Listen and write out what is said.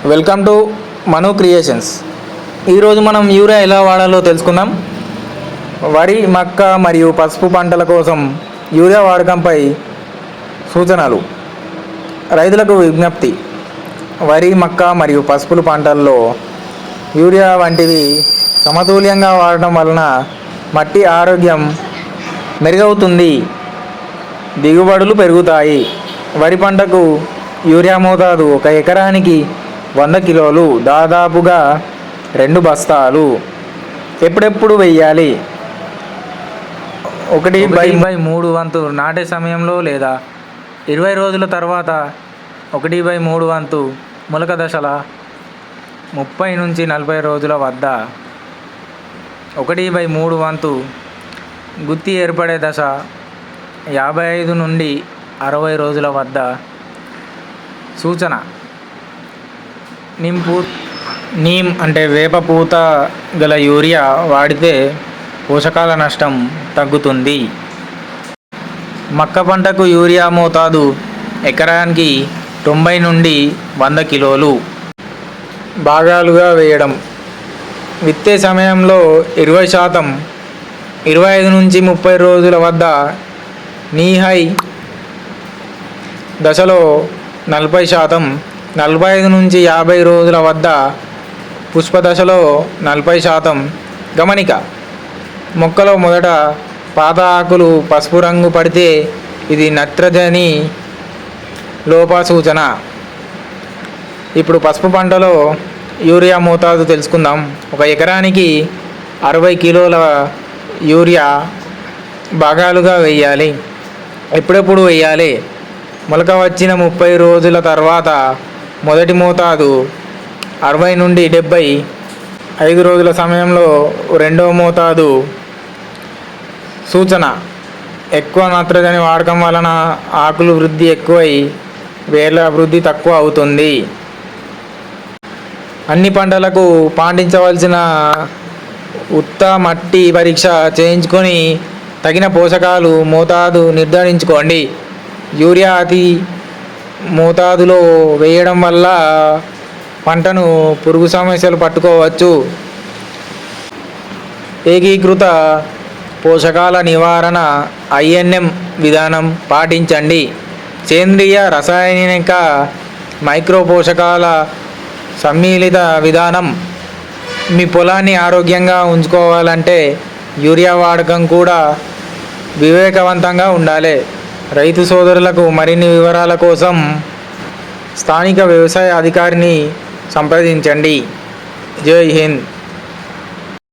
Welcome to Manu creations. ఈరోజు మనం urea ఎలా వాడాలో తెలుసుకుందాం. వరి, మక్క మరియు పసుపు పంటల కోసం యూరియా వాడకంపై సూచనలు. రైతులకు విజ్ఞప్తి: వరి, మక్క మరియు పసుపుల పంటల్లో యూరియా వంటివి సమతుల్యంగా వాడటం వలన మట్టి ఆరోగ్యం మెరుగవుతుంది, దిగుబడులు పెరుగుతాయి. వరి పంటకు యూరియా మోతాదు 1 ఎకరానికి 100 కిలోలు, దాదాపుగా 2 బస్తాలు. ఎప్పుడెప్పుడు వెయ్యాలి? 1/3 వంతు నాటే సమయంలో లేదా 20 రోజుల తర్వాత, 1/3 వంతు మొలక దశల 30 నుంచి 40 రోజుల వద్ద, 1/3 వంతు గుత్తి ఏర్పడే దశ 55 నుండి 60 రోజుల వద్ద. సూచన: నీమ్ అంటే వేప పూత గల యూరియా వాడితే పోషకాల నష్టం తగ్గుతుంది. మక్క పంటకు యూరియా మోతాదు ఎకరానికి 90 నుండి 100 కిలోలు. భాగాలుగా వేయడం: విత్తే సమయంలో 20%, 25 నుంచి 30 రోజుల వద్ద నీ హై దశలో 40%, 45 నుంచి 50 రోజుల వద్ద పుష్ప దశలో 40%. గమనిక: మొక్కలో మొదట పాత ఆకులు పసుపు రంగు పడితే ఇది నత్రజని లోప సూచన. ఇప్పుడు పసుపు పంటలో యూరియా మోతాదు తెలుసుకుందాం. 1 ఎకరానికి 60 కిలోల యూరియా భాగాలుగా వేయాలి. ఎప్పుడెప్పుడు వేయాలి? మొలక వచ్చిన 30 రోజుల తర్వాత మొదటి మోతాదు, 60 నుండి 75 రోజుల సమయంలో రెండవ మోతాదు. సూచన: ఎక్కువ నత్రజని వాడకం వలన ఆకులు వృద్ధి ఎక్కువై వేర్ల అభివృద్ధి తక్కువ అవుతుంది. అన్ని పంటలకు పాటించవలసిన ఉత్త మట్టి పరీక్ష చేయించుకొని తగిన పోషకాలు మోతాదు నిర్ధారించుకోండి. యూరియా అతి మోతాదులో వేయడం వల్ల పంటను పురుగు సమస్యలు పట్టుకోవచ్చు. ఏకీకృత పోషకాల నిర్వహణ INM విధానం పాటించండి. సేంద్రియ, రసాయనిక, మైక్రో పోషకాల సమ్మిళిత విధానం. మీ పొలాన్ని ఆరోగ్యంగా ఉంచుకోవాలంటే యూరియా వాడకం కూడా వివేకవంతంగా ఉండాలి. రైతు సోదరులకు మరిన్ని వివరాల కోసం స్థానిక వ్యవసాయ అధికారిని సంప్రదించండి. జై హింద్.